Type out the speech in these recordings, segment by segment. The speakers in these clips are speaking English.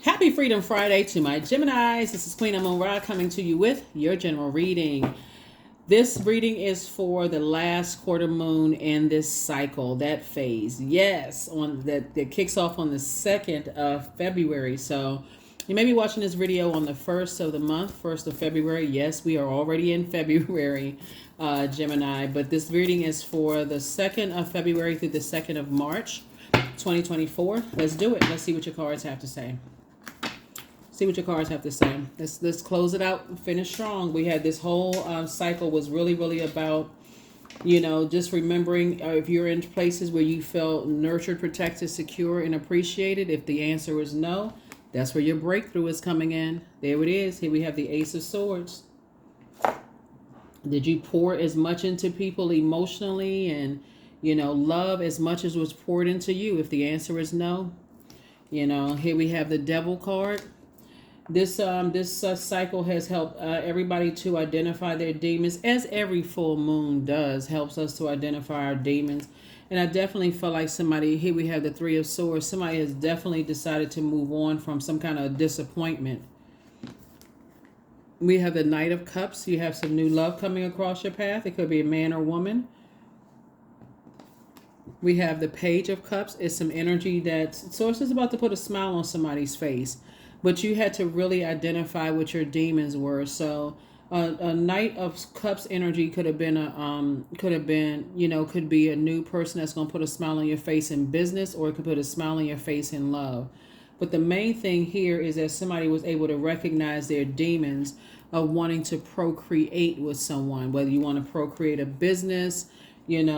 Happy Freedom Friday to my Geminis. This is Queen Amun Ra coming to you with your general reading. This reading is for the last quarter moon in this cycle, that phase. Yes, on that kicks off on the 2nd of February. So you may be watching this video on the 1st of the month, 1st of February. Yes, we are already in February, Gemini. But this reading is for the 2nd of February through the 2nd of March, 2024. Let's do it. Let's see what your cards have to say. See what your cards have to say. Let's close it out and finish strong. We had this whole cycle was really about, just remembering if you're in places where you felt nurtured, protected, secure, and appreciated. If the answer is no, that's where your breakthrough is coming in. There it is. Here we have the Ace of Swords. Did you pour as much into people emotionally and, love as much as was poured into you? If the answer is no, here we have the Devil card. This cycle has helped everybody to identify their demons, as every full moon does, helps us to identify our demons. And I definitely feel like somebody, here we have the Three of Swords, somebody has definitely decided to move on from some kind of disappointment. We have the Knight of Cups. You have some new love coming across your path. It could be a man or woman. We have the Page of Cups. It's some energy that Source is about to put a smile on somebody's face. But you had to really identify what your demons were. So a Knight of Cups energy could have been could be a new person that's going to put a smile on your face in business, or it could put a smile on your face in love. But the main thing here is that somebody was able to recognize their demons of wanting to procreate with someone, whether you want to procreate a business, build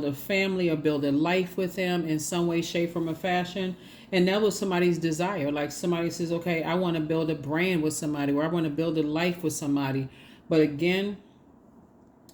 a family or build a life with them in some way, shape, form, or fashion. And that was somebody's desire. Like somebody says, okay, I want to build a brand with somebody, or I want to build a life with somebody. But again,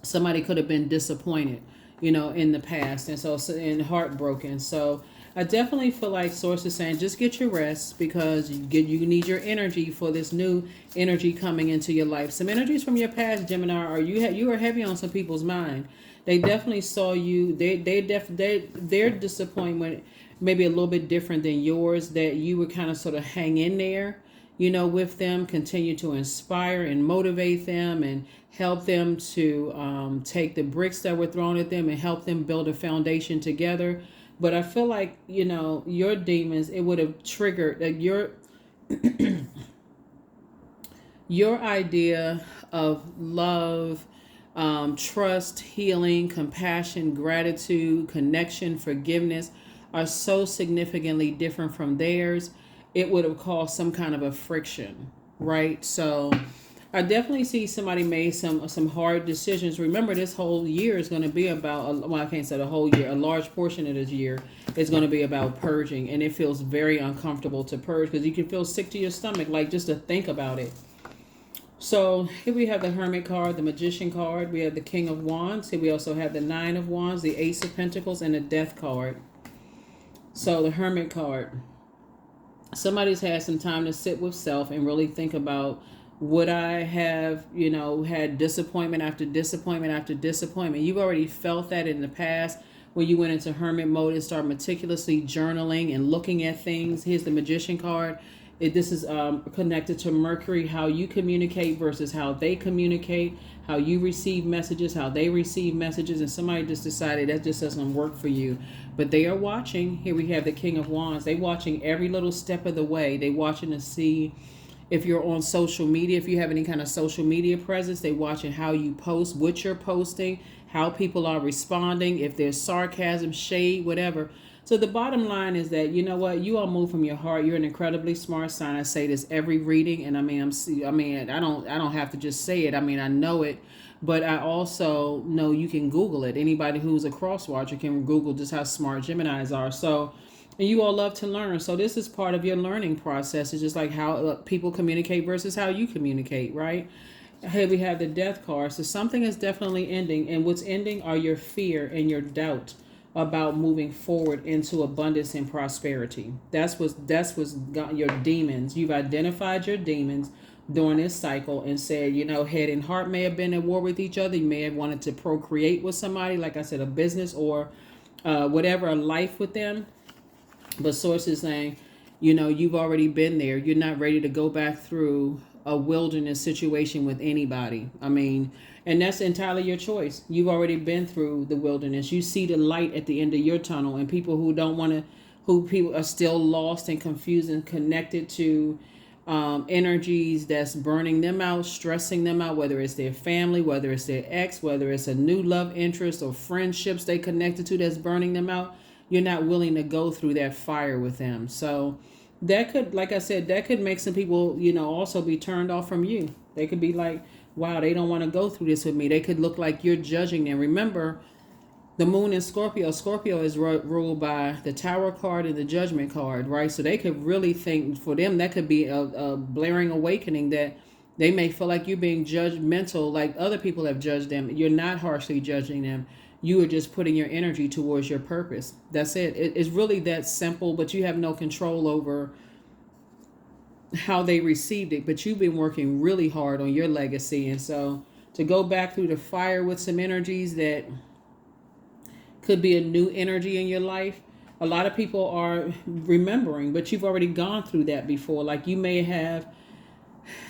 somebody could have been disappointed, in the past. And heartbroken. So I definitely feel like Source is saying, just get your rest, because you need your energy for this new energy coming into your life. Some energies from your past, Gemini, or you are heavy on some people's mind. They definitely saw you. Their disappointment maybe a little bit different than yours, that you would kind of sort of hang in there, with them, continue to inspire and motivate them and help them to take the bricks that were thrown at them and help them build a foundation together. But I feel like, your demons, it would have triggered like your idea of love, trust, healing, compassion, gratitude, connection, forgiveness are so significantly different from theirs. It would have caused some kind of a friction, right? So I definitely see somebody made some hard decisions. Remember, this whole year is going to be about, well, I can't say the whole year, a large portion of this year is going to be about purging. And it feels very uncomfortable to purge, because you can feel sick to your stomach, like just to think about it. So here we have the Hermit card, the Magician card. We have the King of Wands. Here we also have the Nine of Wands, the Ace of Pentacles, and the Death card. So the Hermit card. Somebody's had some time to sit with self and really think about, would I have, had disappointment after disappointment after disappointment? You've already felt that in the past when you went into hermit mode and started meticulously journaling and looking at things. Here's the Magician card. This is connected to Mercury, how you communicate versus how they communicate, how you receive messages, how they receive messages. And somebody just decided that just doesn't work for you. But they are watching. Here we have the King of Wands. They're watching every little step of the way. They're watching to see if you're on social media, if you have any kind of social media presence. They're watching how you post, what you're posting, how people are responding, if there's sarcasm, shade, whatever. So the bottom line is that, you all move from your heart. You're an incredibly smart sign. I say this every reading, and I don't have to just say it. I know it, but I also know you can Google it. Anybody who's a cross watcher can Google just how smart Geminis are. So, and you all love to learn. So this is part of your learning process. It's just like how people communicate versus how you communicate, right? Here we have the Death card. So something is definitely ending, and what's ending are your fear and your doubt about moving forward into abundance and prosperity. That's what's got your demons. You've identified your demons during this cycle and said, head and heart may have been at war with each other. You may have wanted to procreate with somebody, like I said, a business or whatever, a life with them. But Source is saying, You know, you've already been there. You're not ready to go back through a wilderness situation with anybody. I mean, and that's entirely your choice. You've already been through the wilderness. You see the light at the end of your tunnel, and people who don't want to, who people are still lost and confused and connected to energies that's burning them out, stressing them out, whether it's their family, whether it's their ex, whether it's a new love interest or friendships they connected to that's burning them out. You're not willing to go through that fire with them. So that could, like I said, that could make some people, you know, also be turned off from you. They could be like, wow, they don't want to go through this with me. They could look like you're judging them. Remember, the moon in Scorpio. Scorpio is ruled by the Tower card and the Judgment card, right? So they could really think, for them, that could be a blaring awakening that they may feel like you're being judgmental, like other people have judged them. You're not harshly judging them. You are just putting your energy towards your purpose. That's it. It's really that simple, but you have no control over how they received it. But you've been working really hard on your legacy. And so to go back through the fire with some energies that could be a new energy in your life. A lot of people are remembering, but you've already gone through that before. Like you may have,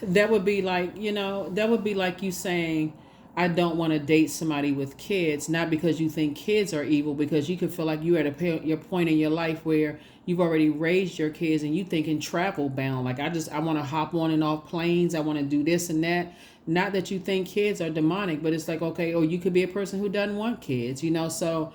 that would be like, you know, that would be like you saying, I don't want to date somebody with kids, not because you think kids are evil, because you could feel like you're at your point in your life where you've already raised your kids and you thinking travel bound. Like I want to hop on and off planes. I want to do this and that. Not that you think kids are demonic, but it's like, okay, or you could be a person who doesn't want kids, you know, so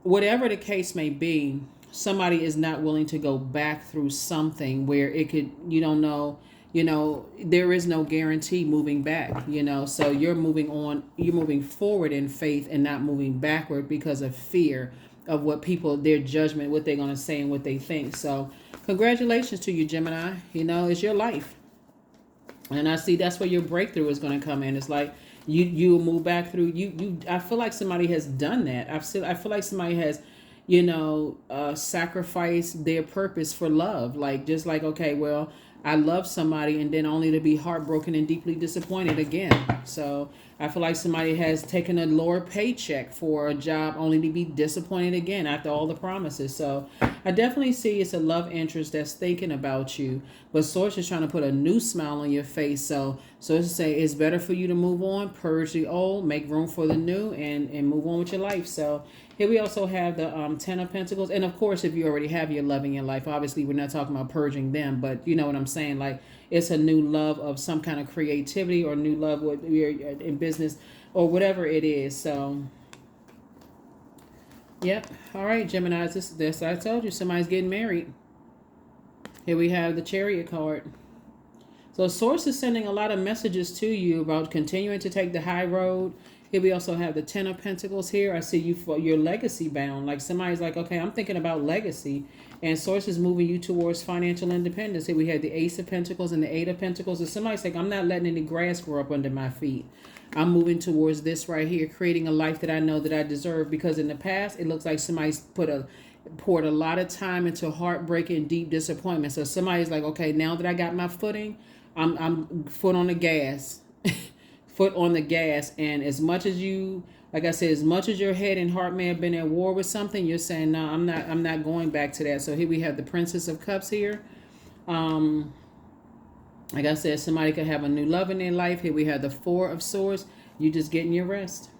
whatever the case may be, somebody is not willing to go back through something where it could, you don't know, you know, there is no guarantee moving back, you know, so you're moving on, you're moving forward in faith and not moving backward because of fear of what people, their judgment, what they're going to say and what they think. So congratulations to you, Gemini. You know, it's your life. And I see that's where your breakthrough is going to come in. It's like, you move back through I feel like somebody has done that. I feel like somebody has, you know, sacrificed their purpose for love. Like, just like, okay, well, I love somebody and then only to be heartbroken and deeply disappointed again. So I feel like somebody has taken a lower paycheck for a job only to be disappointed again after all the promises. So I definitely see it's a love interest that's thinking about you, but Source is trying to put a new smile on your face. So it's to say it's better for you to move on, purge the old, make room for the new, and move on with your life. So here we also have the Ten of Pentacles. And of course, if you already have your love in your life, obviously we're not talking about purging them, but you know what I'm saying? Like, it's a new love of some kind of creativity or new love with you're in business or whatever it is. So, yep. All right, Gemini, this I told you, somebody's getting married. Here we have the Chariot card. So Source is sending a lot of messages to you about continuing to take the high road. Here we also have the Ten of Pentacles here. I see you for your legacy bound. Like somebody's like, okay, I'm thinking about legacy. And Source is moving you towards financial independence. Here we have the Ace of Pentacles and the Eight of Pentacles. And somebody's like, I'm not letting any grass grow up under my feet. I'm moving towards this right here, creating a life that I know that I deserve. Because in the past, it looks like somebody's poured a lot of time into heartbreak and deep disappointment. So somebody's like, okay, now that I got my footing, I'm foot on the gas. Foot on the gas. And as much as you, like I said, as much as your head and heart may have been at war with something, you're saying, no, I'm not going back to that. So here we have the Princess of Cups here. Like I said, somebody could have a new love in their life. Here we have the Four of Swords. You just getting your rest.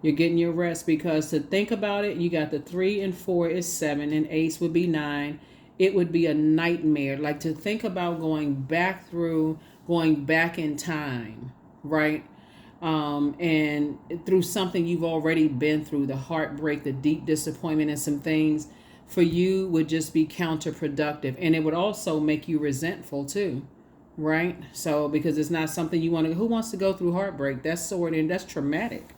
You're getting your rest, because to think about it, you got the 3 and 4 is 7 and Ace would be 9. It would be a nightmare. Like, to think about going back in time, right? And through something you've already been through, the heartbreak, the deep disappointment, and some things for you would just be counterproductive. And it would also make you resentful too, right? So, because it's not something you want to, who wants to go through heartbreak? That's sort of, that's traumatic.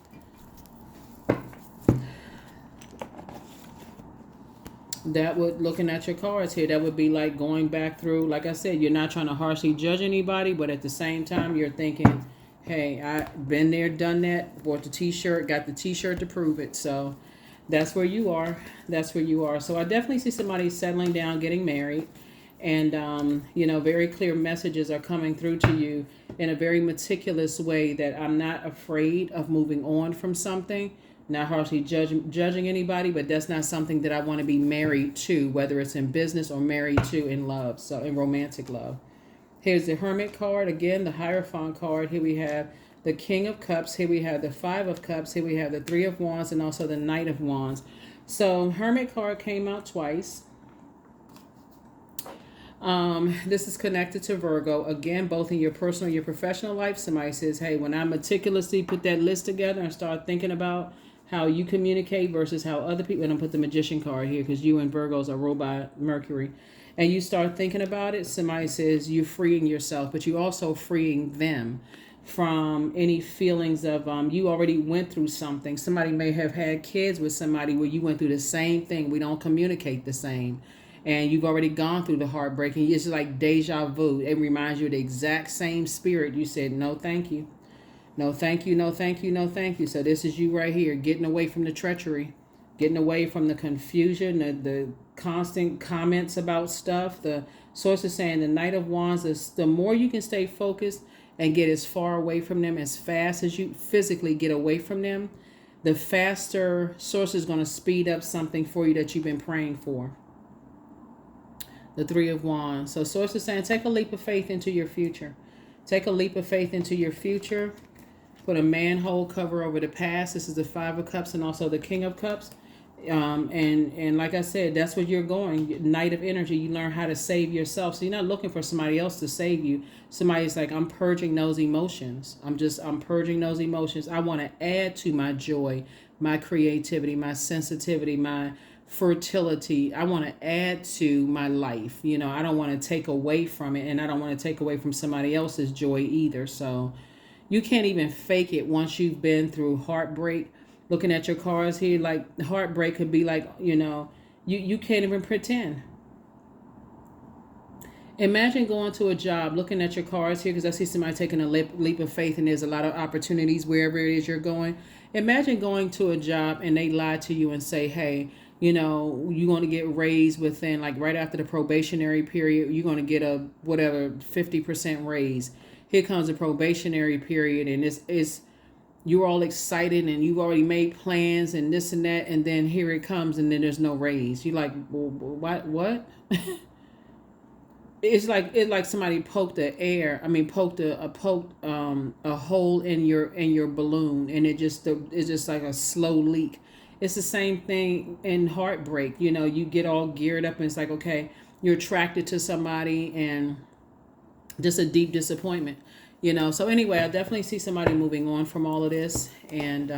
That would, looking at your cards here, that would be like going back through, like I said, you're not trying to harshly judge anybody, but at the same time, you're thinking, hey, I've been there, done that, bought the t-shirt, got the t-shirt to prove it. So that's where you are. That's where you are. So I definitely see somebody settling down, getting married. And, you know, very clear messages are coming through to you in a very meticulous way that I'm not afraid of moving on from something. Not harshly judging anybody, but that's not something that I want to be married to, whether it's in business or married to in love, so in romantic love. Here's the Hermit card. Again, the Hierophant card. Here we have the King of Cups. Here we have the Five of Cups. Here we have the Three of Wands and also the Knight of Wands. So Hermit card came out twice. This is connected to Virgo. Again, both in your personal and your professional life. Somebody says, hey, when I meticulously put that list together and start thinking about how you communicate versus how other people, and I'll put the Magician card here because you and Virgos are ruled by Mercury, and you start thinking about it, somebody says you're freeing yourself, but you're also freeing them from any feelings of you already went through something. Somebody may have had kids with somebody where you went through the same thing. We don't communicate the same. And you've already gone through the heartbreak. And it's like deja vu. It reminds you of the exact same spirit. You said, no, thank you. No, thank you. No, thank you. No, thank you. So this is you right here, getting away from the treachery, getting away from the confusion, the constant comments about stuff. The source is saying the Knight of Wands is the more you can stay focused and get as far away from them as fast as you physically get away from them, the faster source is going to speed up something for you that you've been praying for. The Three of Wands. So source is saying take a leap of faith into your future. Take a leap of faith into your future. Put a manhole cover over the past. This is the Five of Cups and also the King of Cups. And like I said, that's where you're going. Knight of Energy. You learn how to save yourself. So you're not looking for somebody else to save you. Somebody's like, I'm purging those emotions. I'm purging those emotions. I want to add to my joy, my creativity, my sensitivity, my fertility. I want to add to my life. You know, I don't want to take away from it, and I don't want to take away from somebody else's joy either. So you can't even fake it once you've been through heartbreak. Looking at your cards here, like heartbreak could be like, you know, you can't even pretend. Imagine going to a job, looking at your cards here, because I see somebody taking a leap of faith, and there's a lot of opportunities wherever it is you're going. Imagine going to a job and they lie to you and say, hey, you know, you're going to get raised within, like right after the probationary period, you're going to get a whatever 50% raise. Here comes a probationary period, and it's you're all excited and you've already made plans and this and that, and then here it comes and then there's no raise. You're like, well, what? It's like somebody poked a hole in your balloon, and it's just like a slow leak. It's the same thing in heartbreak. You know, you get all geared up and it's like, okay, you're attracted to somebody and just a deep disappointment. You know, so anyway, I definitely see somebody moving on from all of this, and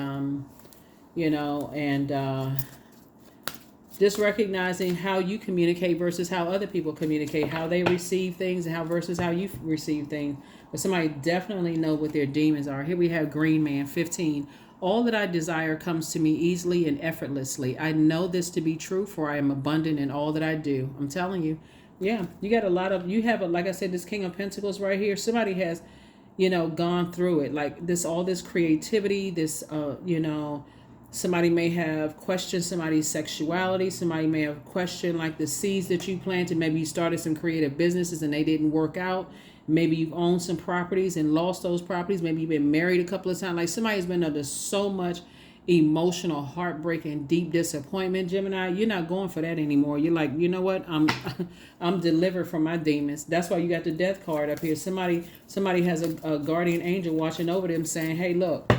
just recognizing how you communicate versus how other people communicate, how they receive things, and how versus how you receive things. But somebody definitely know what their demons are. Here we have Green Man 15. All that I desire comes to me easily and effortlessly. I know this to be true, for I am abundant in all that I do. I'm telling you. Yeah, you got like I said, this King of Pentacles right here. Somebody has, gone through it. Like all this creativity, somebody may have questioned somebody's sexuality. Somebody may have questioned like the seeds that you planted. Maybe you started some creative businesses and they didn't work out. Maybe you've owned some properties and lost those properties. Maybe you've been married a couple of times. Like somebody's been under so much emotional heartbreak and deep disappointment. Gemini, you're not going for that anymore. You're like, you know what? I'm delivered from my demons. That's why you got the Death card up here. Somebody has a guardian angel watching over them saying, hey, look,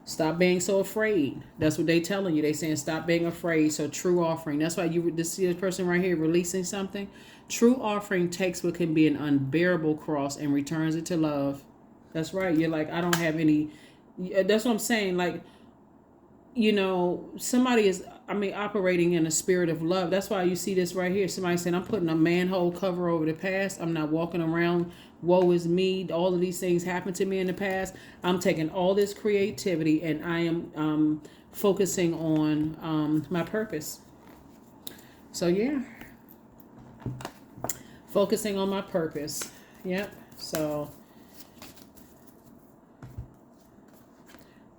stop being so afraid. That's what they telling you. They saying stop being afraid. So true offering. That's why you see this person right here releasing something. True offering takes what can be an unbearable cross and returns it to love. That's right. You're like, I don't have any. That's what I'm saying. Like, somebody is, operating in a spirit of love. That's why you see this right here. Somebody saying, I'm putting a manhole cover over the past. I'm not walking around, woe is me. All of these things happened to me in the past. I'm taking all this creativity and I am focusing on my purpose. So, yeah. Focusing on my purpose. Yep. So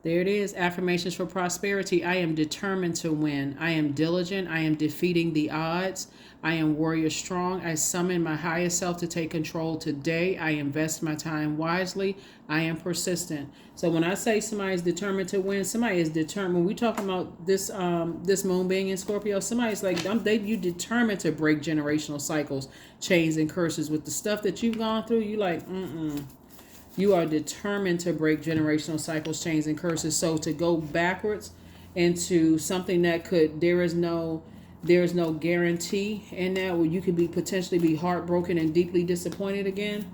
There it is. Affirmations for prosperity. I am determined to win. I am diligent. I am defeating the odds. I am warrior strong. I summon my highest self to take control today. I invest my time wisely. I am persistent. So when I say somebody is determined to win, somebody is determined. When we talking about this moon being in Scorpio, somebody's like, you determined to break generational cycles, chains, and curses with the stuff that you've gone through. You like, You are determined to break generational cycles, chains, and curses. So to go backwards into something that there's no guarantee in that, where you could potentially be heartbroken and deeply disappointed again.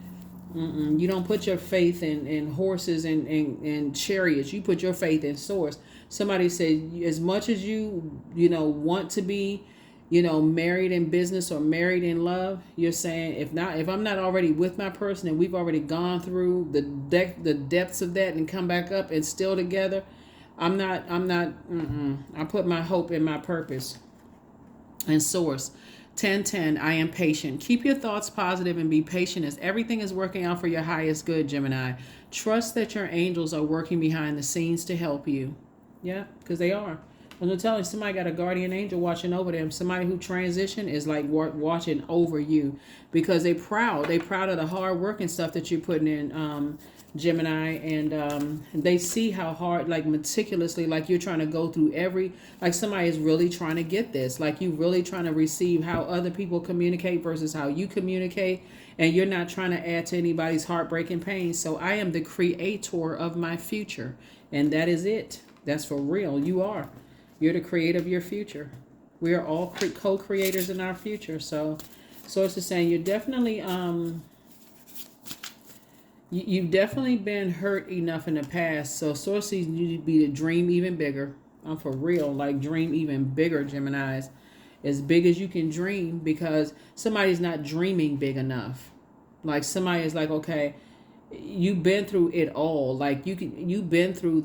You don't put your faith in horses and chariots. You put your faith in source. Somebody said, as much as you want to be, married in business or married in love, you're saying, if I'm not already with my person and we've already gone through the depths of that and come back up and still together, I put my hope in my purpose and source. 1010, I am patient. Keep your thoughts positive and be patient as everything is working out for your highest good, Gemini. Trust that your angels are working behind the scenes to help you. Yeah, because they are. I'm telling you, somebody got a guardian angel watching over them. Somebody who transitioned is like watching over you, because they proud. They proud of the hard work and stuff that you're putting in, Gemini, and they see how hard, like meticulously, like you're trying to go through like somebody is really trying to get this, like you really trying to receive how other people communicate versus how you communicate, and you're not trying to add to anybody's heartbreaking pain. So I am the creator of my future, and that is it. That's for real. You're the creator of your future. We are all co-creators in our future. So it's just saying you're definitely you've definitely been hurt enough in the past. So sources need to be to dream even bigger. I'm for real. Like dream even bigger, Geminis. As big as you can dream, because somebody's not dreaming big enough. Like somebody is like, okay, you've been through it all. Like you've been through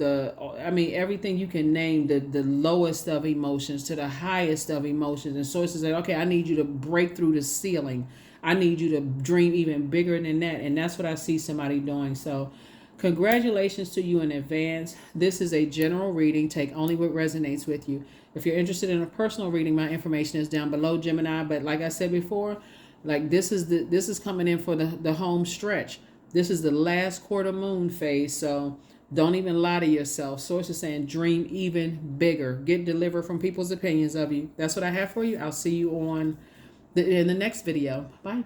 everything you can name, the lowest of emotions to the highest of emotions. And sources say, okay, I need you to break through the ceiling. I need you to dream even bigger than that. And that's what I see somebody doing. So congratulations to you in advance. This is a general reading. Take only what resonates with you. If you're interested in a personal reading, my information is down below, Gemini. But like I said before, like this is coming in for the home stretch. This is the last quarter moon phase, so don't even lie to yourself. Source is saying dream even bigger. Get delivered from people's opinions of you. That's what I have for you. I'll see you in the next video. Bye.